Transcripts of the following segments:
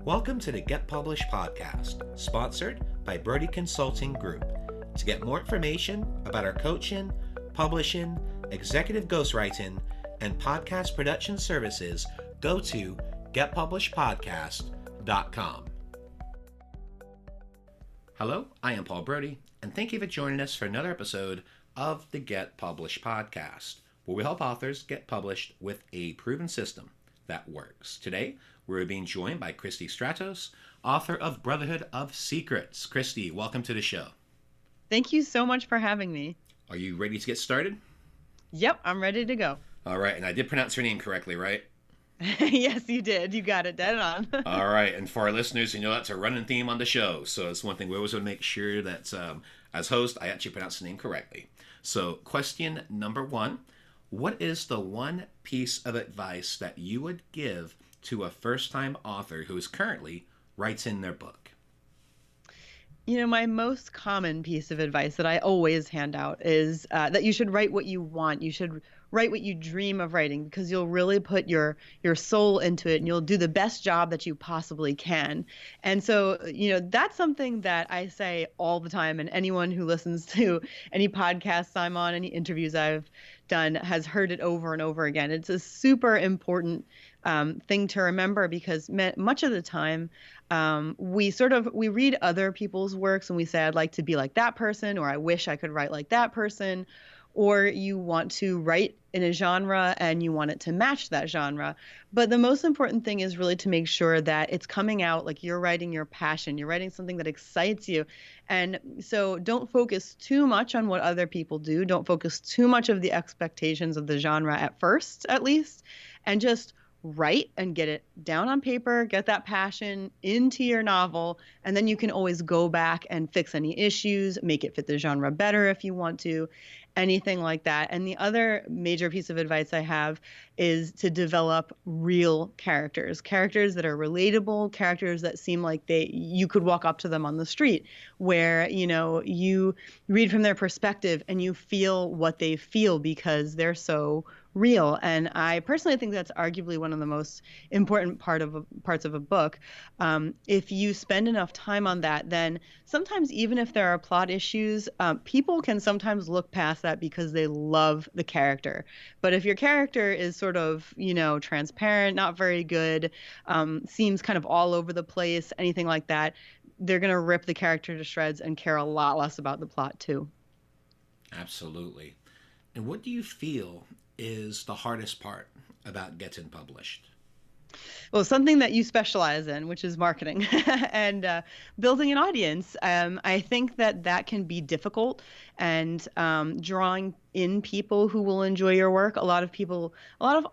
Welcome to the Get Published podcast, sponsored by Brodie Consulting Group. To get more information about our coaching, publishing, executive ghostwriting, and podcast production services, go to getpublishedpodcast.com. Hello, I am Paul Brodie, and thank you for joining us for another episode of the Get Published podcast, where we help authors get published with a proven system that works. Today, we're being joined by Christie Stratos, author of Brotherhood of Secrets. Christie, welcome to the show. Thank you so much for having me. Are you ready to get started? Yep, I'm ready to go. All right, and I did pronounce your name correctly, right? Yes, you did. You got it dead on. All right, and for our listeners, you know that's a running theme on the show, so it's one thing we always want to make sure that as host, I actually pronounce the name correctly. So question number one, what is the one piece of advice that you would give to a first-time author who is currently writing their book? You know, my most common piece of advice that I always hand out is that you should write what you want. You should write what you dream of writing, because you'll really put your soul into it and you'll do the best job that you possibly can. And so, you know, that's something that I say all the time, and anyone who listens to any podcasts I'm on, any interviews I've done has heard it over and over again. It's a super important thing to remember, because much of the time we read other people's works and we say, I'd like to be like that person, or I wish I could write like that person, or you want to write in a genre and you want it to match that genre. But the most important thing is really to make sure that it's coming out like you're writing your passion, you're writing something that excites you. And so don't focus too much on what other people do. Don't focus too much of the expectations of the genre at first, at least, and just write and get it down on paper, get that passion into your novel, and then you can always go back and fix any issues, make it fit the genre better if you want to, anything like that. And the other major piece of advice I have is to develop real characters that are relatable, characters that seem like you could walk up to them on the street, where, you know, you read from their perspective and you feel what they feel because they're so real. And I personally think that's arguably one of the most important parts of a book. If you spend enough time on that, then sometimes even if there are plot issues, people can sometimes look past that because they love the character. But if your character is sort of, you know, transparent, not very good, seems kind of all over the place, anything like that, they're going to rip the character to shreds and care a lot less about the plot too. Absolutely. And what do you feel is the hardest part about getting published? Well, something that you specialize in, which is marketing and building an audience. I think that can be difficult, and drawing in people who will enjoy your work. A lot of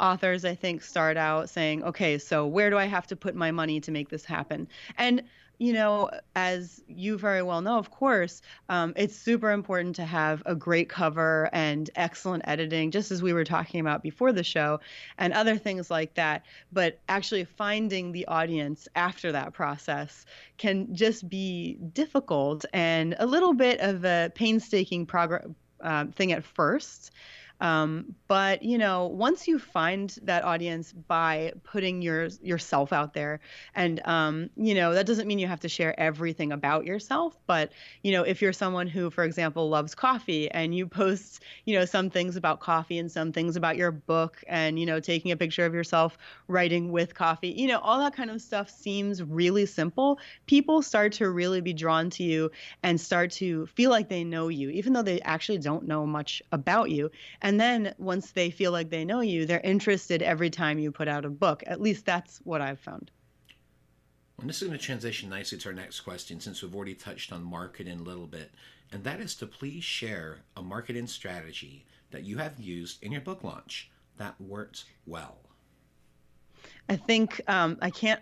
authors, I think, start out saying, okay, so where do I have to put my money to make this happen? And you know, as you very well know, of course, it's super important to have a great cover and excellent editing, just as we were talking about before the show, and other things like that. But actually finding the audience after that process can just be difficult and a little bit of a painstaking thing at first. But, you know, once you find that audience by putting yourself out there, and, you know, that doesn't mean you have to share everything about yourself. But, you know, if you're someone who, for example, loves coffee, and you post, you know, some things about coffee and some things about your book, and, you know, taking a picture of yourself writing with coffee, you know, all that kind of stuff seems really simple. People start to really be drawn to you and start to feel like they know you, even though they actually don't know much about you. And then once they feel like they know you, they're interested every time you put out a book. At least that's what I've found. Well, this is going to transition nicely to our next question, since we've already touched on marketing a little bit. And that is to please share a marketing strategy that you have used in your book launch that worked well. I think I can't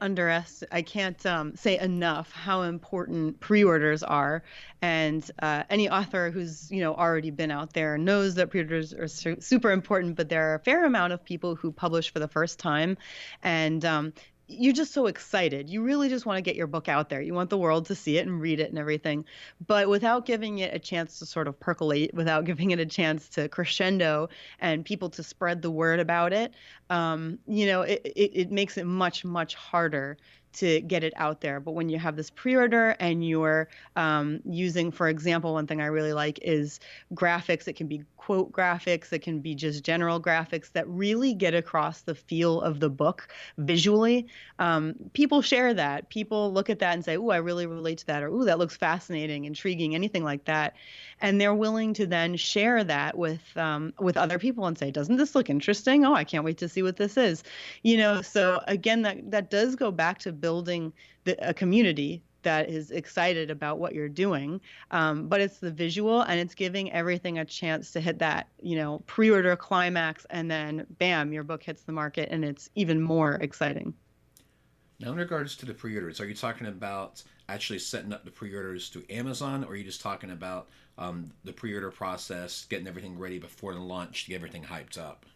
say enough how important pre-orders are, and any author who's, you know, already been out there knows that pre-orders are super important. But there are a fair amount of people who publish for the first time, and you're just so excited. You really just want to get your book out there. You want the world to see it and read it and everything. But without giving it a chance to sort of percolate, without giving it a chance to crescendo and people to spread the word about it, you know, it makes it much, much harder to get it out there. But when you have this pre-order and you're using, for example, one thing I really like is graphics. It can be quote graphics. It can be just general graphics that really get across the feel of the book visually. People share that. People look at that and say, "Ooh, I really relate to that," or "Ooh, that looks fascinating, intriguing," anything like that. And they're willing to then share that with other people and say, "Doesn't this look interesting? Oh, I can't wait to see what this is." So again, that does go back to building a community that is excited about what you're doing. But it's the visual, and it's giving everything a chance to hit that, pre-order climax, and then bam, your book hits the market and it's even more exciting. Now, in regards to the pre-orders, are you talking about actually setting up the pre-orders through Amazon, or are you just talking about the pre-order process, getting everything ready before the launch to get everything hyped up?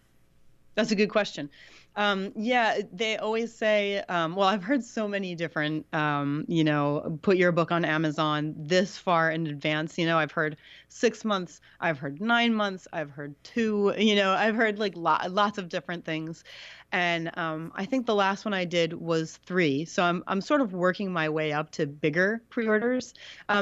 That's a good question. Yeah, they always say, well, I've heard so many different, put your book on Amazon this far in advance. I've heard 6 months, I've heard 9 months, I've heard two, I've heard like lots of different things. And I think the last one I did was 3. So I'm sort of working my way up to bigger pre-orders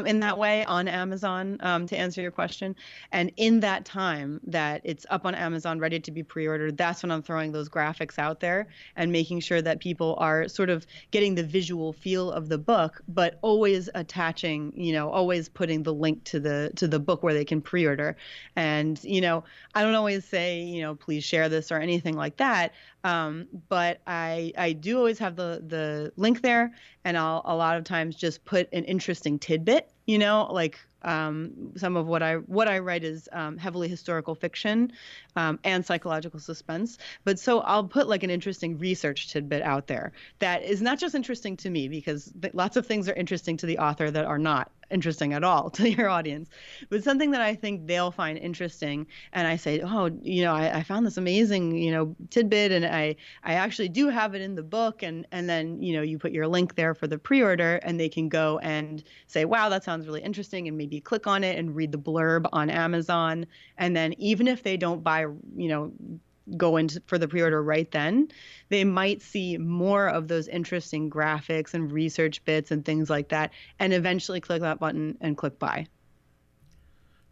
in that way on Amazon, to answer your question. And in that time that it's up on Amazon, ready to be pre-ordered, that's when I'm throwing those graphics out there and making sure that people are sort of getting the visual feel of the book, but always attaching, always putting the link to the book where they can pre-order. And, I don't always say, please share this or anything like that. But I do always have the link there, and I'll a lot of times just put an interesting tidbit, like some of what I write is heavily historical fiction and psychological suspense. But so I'll put like an interesting research tidbit out there that is not just interesting to me, because lots of things are interesting to the author that are not interesting at all to your audience, but something that I think they'll find interesting. And I say, oh, I found this amazing, tidbit, and I actually do have it in the book. And then, you put your link there for the pre-order, and they can go and say, wow, that sounds really interesting, and maybe click on it and read the blurb on Amazon. And then even if they don't buy, go into for the pre-order right then, they might see more of those interesting graphics and research bits and things like that, and eventually click that button and click buy.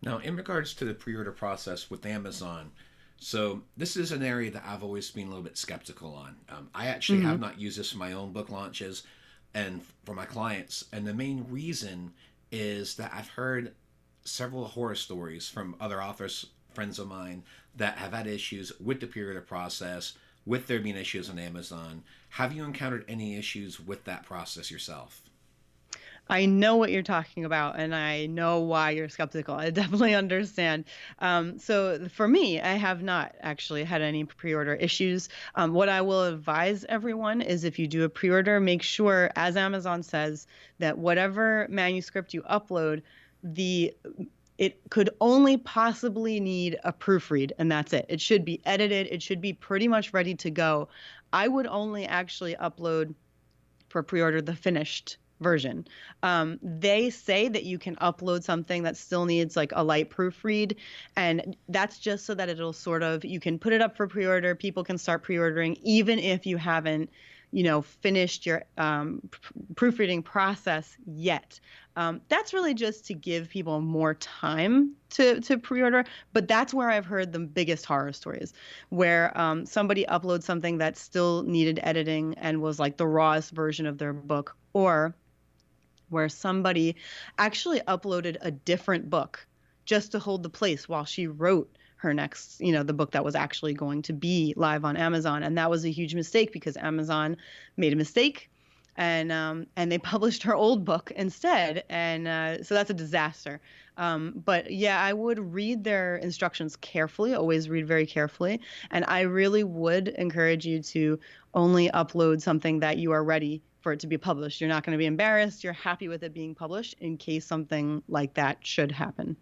Now, in regards to the pre-order process with Amazon, so this is an area that I've always been a little bit skeptical on. I actually Mm-hmm. have not used this for my own book launches and for my clients, and the main reason is that I've heard several horror stories from other authors, friends of mine, that have had issues with the pre-order process, with there being issues on Amazon. Have you encountered any issues with that process yourself? I know what you're talking about, and I know why you're skeptical. I definitely understand. So for me, I have not actually had any pre-order issues. What I will advise everyone is, if you do a pre-order, make sure, as Amazon says, that whatever manuscript you upload, the it could only possibly need a proofread, and that's it. It should be edited. It should be pretty much ready to go. I would only actually upload for pre-order the finished version. They say that you can upload something that still needs like a light proofread, and that's just so that it'll sort of, you can put it up for pre-order, people can start pre-ordering even if you haven't finished your proofreading process yet. That's really just to give people more time to pre-order. But that's where I've heard the biggest horror stories, where somebody uploads something that still needed editing and was like the rawest version of their book, or where somebody actually uploaded a different book just to hold the place while she wrote her next, the book that was actually going to be live on Amazon. And that was a huge mistake, because Amazon made a mistake, and they published her old book instead. And so that's a disaster. But yeah, I would read their instructions carefully, always read very carefully. And I really would encourage you to only upload something that you are ready for it to be published. You're not going to be embarrassed. You're happy with it being published in case something like that should happen.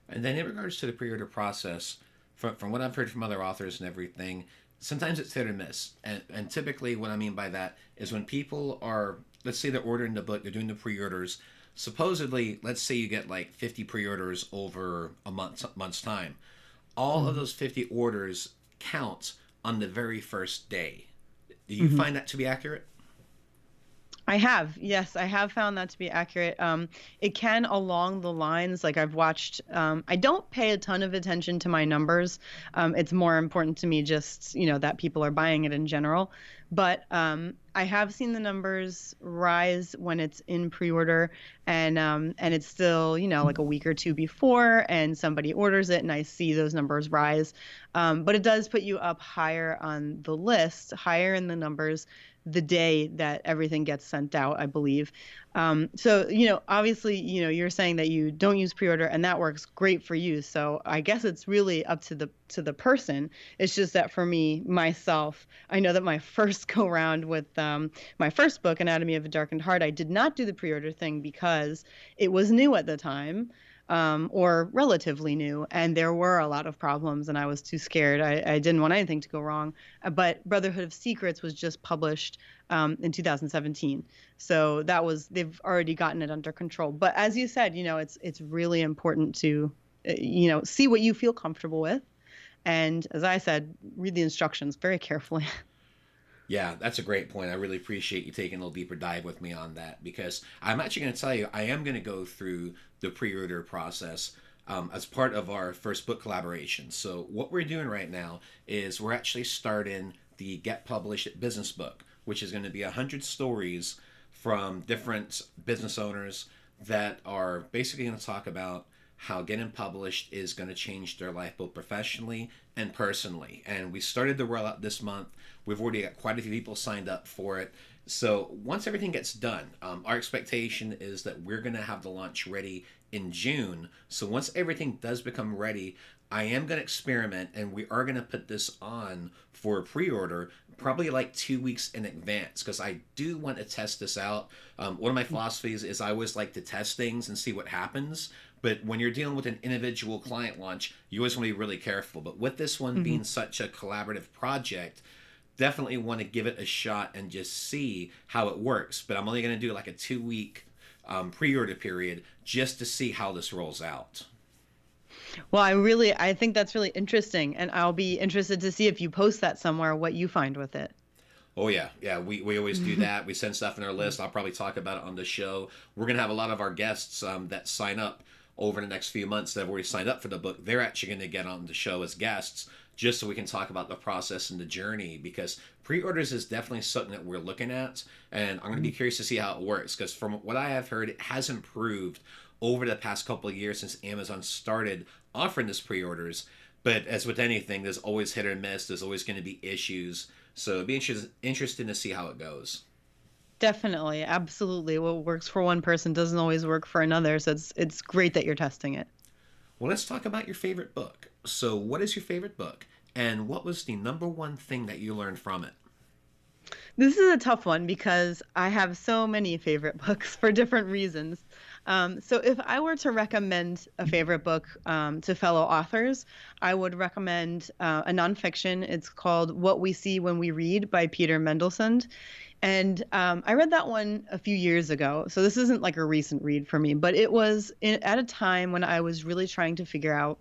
And then in regards to the pre-order process, from what I've heard from other authors and everything, sometimes it's hit or miss. And typically what I mean by that is when people are, let's say they're ordering the book, they're doing the pre-orders, supposedly, let's say you get like 50 pre-orders over a month's time. All of Mm-hmm. those 50 orders count on the very first day. Do you Mm-hmm. find that to be accurate? I have, yes, I have found that to be accurate. It can along the lines, like I've watched, I don't pay a ton of attention to my numbers. It's more important to me just, that people are buying it in general. But I have seen the numbers rise when it's in pre-order and it's still, like a week or two before and somebody orders it and I see those numbers rise. But it does put you up higher on the list, higher in the numbers the day that everything gets sent out, I believe. So, obviously, you're saying that you don't use pre-order and that works great for you. So I guess it's really up to the person. It's just that for me, myself, I know that my first go round with my first book, Anatomy of a Darkened Heart, I did not do the pre-order thing because it was new at the time. Or relatively new, and there were a lot of problems, and I was too scared. I didn't want anything to go wrong. But Brotherhood of Secrets was just published in 2017, so they've already gotten it under control. But as you said, it's really important to, see what you feel comfortable with, and as I said, read the instructions very carefully. Yeah, that's a great point. I really appreciate you taking a little deeper dive with me on that because I'm actually going to tell you, I am going to go through the pre order process as part of our first book collaboration. So, what we're doing right now is we're actually starting the Get Published business book, which is going to be 100 stories from different business owners that are basically going to talk about how getting published is going to change their life both professionally and personally. And we started the rollout this month. We've already got quite a few people signed up for it. So once everything gets done, our expectation is that we're going to have the launch ready in June. So once everything does become ready, I am going to experiment and we are going to put this on for pre-order probably like 2 weeks in advance because I do want to test this out. One of my philosophies is I always like to test things and see what happens. But when you're dealing with an individual client launch, you always want to be really careful. But with this one being such a collaborative project, definitely want to give it a shot and just see how it works. But I'm only going to do like a 2 week pre-order period just to see how this rolls out. Well, I think that's really interesting, and I'll be interested to see if you post that somewhere, what you find with it. Oh yeah, we always do that. We send stuff in our list. I'll probably talk about it on the show. We're gonna have a lot of our guests that sign up over the next few months that have already signed up for the book. They're actually going to get on the show as guests just so we can talk about the process and the journey because pre-orders is definitely something that we're looking at, and I'm going to be curious to see how it works because from what I have heard, it has improved over the past couple of years since Amazon started offering this pre-orders. But as with anything, there's always hit or miss. There's always going to be issues. So it'd be interesting to see how it goes. Definitely, absolutely. What works for one person doesn't always work for another, so it's great that you're testing it. Well, let's talk about your favorite book. So, what is your favorite book? And what was the number one thing that you learned from it? This is a tough one because I have so many favorite books for different reasons. So if I were to recommend a favorite book to fellow authors, I would recommend a nonfiction. It's called What We See When We Read by Peter Mendelssohn. And I read that one a few years ago. So this isn't like a recent read for me, but it was at a time when I was really trying to figure out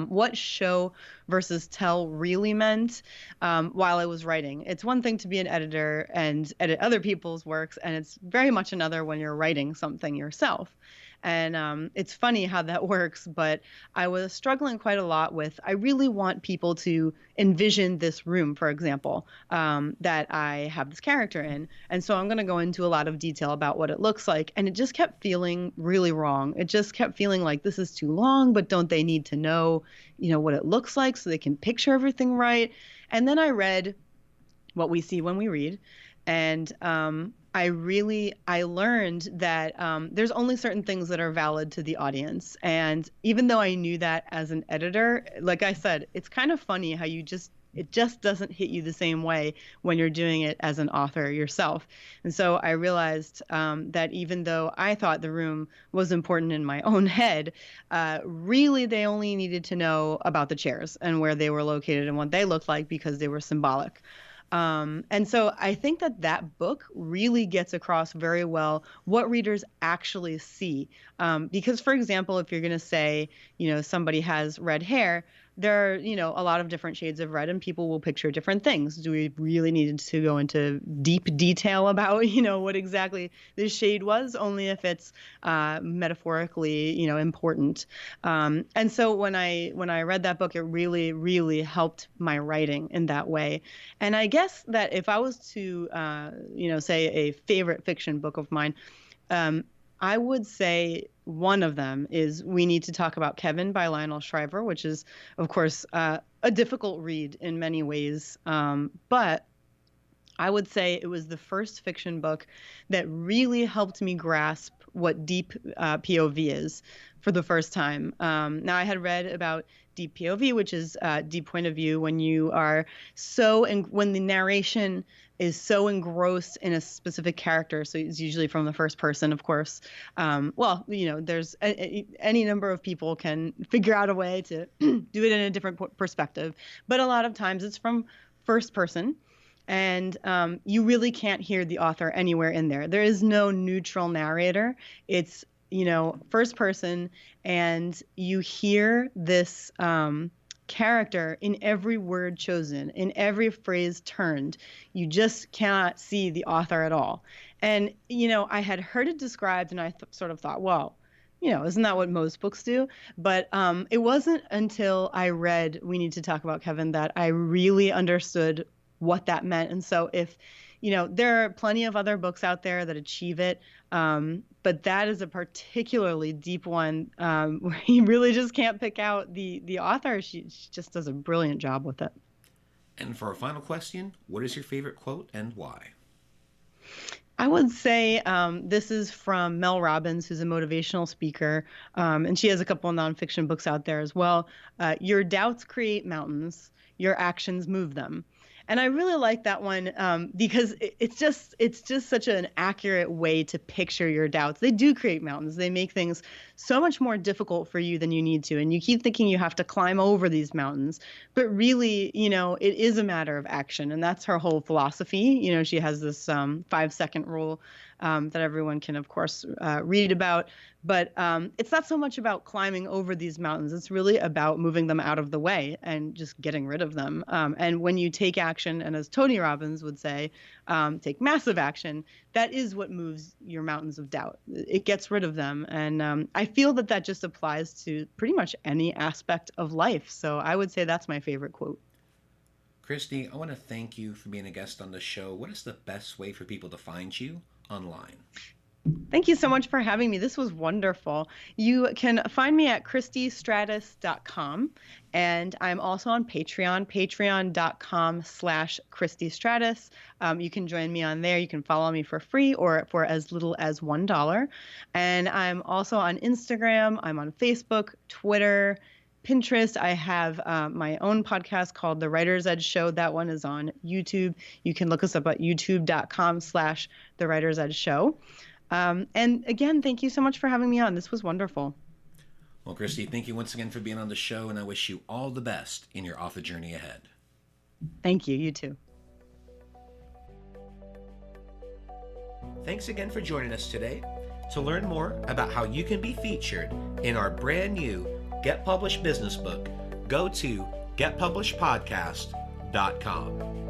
what show versus tell really meant while I was writing. It's one thing to be an editor and edit other people's works, and it's very much another when you're writing something yourself. And it's funny how that works, but I was struggling quite a lot with, I really want people to envision this room, for example, that I have this character in. And so I'm going to go into a lot of detail about what it looks like. And it just kept feeling really wrong. It just kept feeling like this is too long, but don't they need to know, what it looks like so they can picture everything right? And then I read What We See When We Read. And I learned that there's only certain things that are valid to the audience. And even though I knew that as an editor, like I said, it's kind of funny how it just doesn't hit you the same way when you're doing it as an author yourself. And so I realized that even though I thought the room was important in my own head, really they only needed to know about the chairs and where they were located and what they looked like because they were symbolic. And so I think that book really gets across very well what readers actually see. Because, for example, if you're going to say, somebody has red hair, there are, a lot of different shades of red, and people will picture different things. Do we really need to go into deep detail about, what exactly this shade was? Only if it's metaphorically, important. And so when I read that book, it really, really helped my writing in that way. And I guess that if I was to, say a favorite fiction book of mine, I would say one of them is We Need to Talk About Kevin by Lionel Shriver, which is, of course, a difficult read in many ways. But I would say it was the first fiction book that really helped me grasp what deep POV is for the first time. Now, I had read about deep POV, which is deep point of view, when you are when the narration is so engrossed in a specific character. So it's usually from the first person, of course. There's any number of people can figure out a way to do it in a different perspective. But a lot of times it's from first person. And you really can't hear the author anywhere in there. There is no neutral narrator. It's, first person, and you hear this character in every word chosen, in every phrase turned. You just cannot see the author at all. And, I had heard it described, and I sort of thought, well, isn't that what most books do? But it wasn't until I read We Need to Talk About Kevin that I really understood what that meant. And so if, there are plenty of other books out there that achieve it, but that is a particularly deep one where you really just can't pick out the author. She just does a brilliant job with it. And for our final question, what is your favorite quote and why? I would say this is from Mel Robbins, who's a motivational speaker, and she has a couple of nonfiction books out there as well. Your doubts create mountains. Your actions move them. And I really like that one because it's just such an accurate way to picture your doubts. They do create mountains. They make things so much more difficult for you than you need to. And you keep thinking you have to climb over these mountains. But really, it is a matter of action. And that's her whole philosophy. She has this 5-second rule that everyone can, of course, read about. But it's not so much about climbing over these mountains. It's really about moving them out of the way and just getting rid of them. And when you take action, and as Tony Robbins would say, take massive action, that is what moves your mountains of doubt. It gets rid of them. And I feel that just applies to pretty much any aspect of life. So I would say that's my favorite quote. Christie, I want to thank you for being a guest on the show. What is the best way for people to find you online? Thank you so much for having me. This was wonderful. You can find me at christiestratos.com, and I'm also on Patreon, patreon.com/Christie Stratos. You can join me on there. You can follow me for free or for as little as $1. And I'm also on Instagram. I'm on Facebook, Twitter, Pinterest. I have my own podcast called The Writer's Edge Show. That one is on YouTube. You can look us up at youtube.com/The Writer's Edge Show. And again, thank you so much for having me on. This was wonderful. Well, Christie, thank you once again for being on the show, and I wish you all the best in your author journey ahead. Thank you. You too. Thanks again for joining us today. To learn more about how you can be featured in our brand new Get Published business book, go to getpublishedpodcast.com.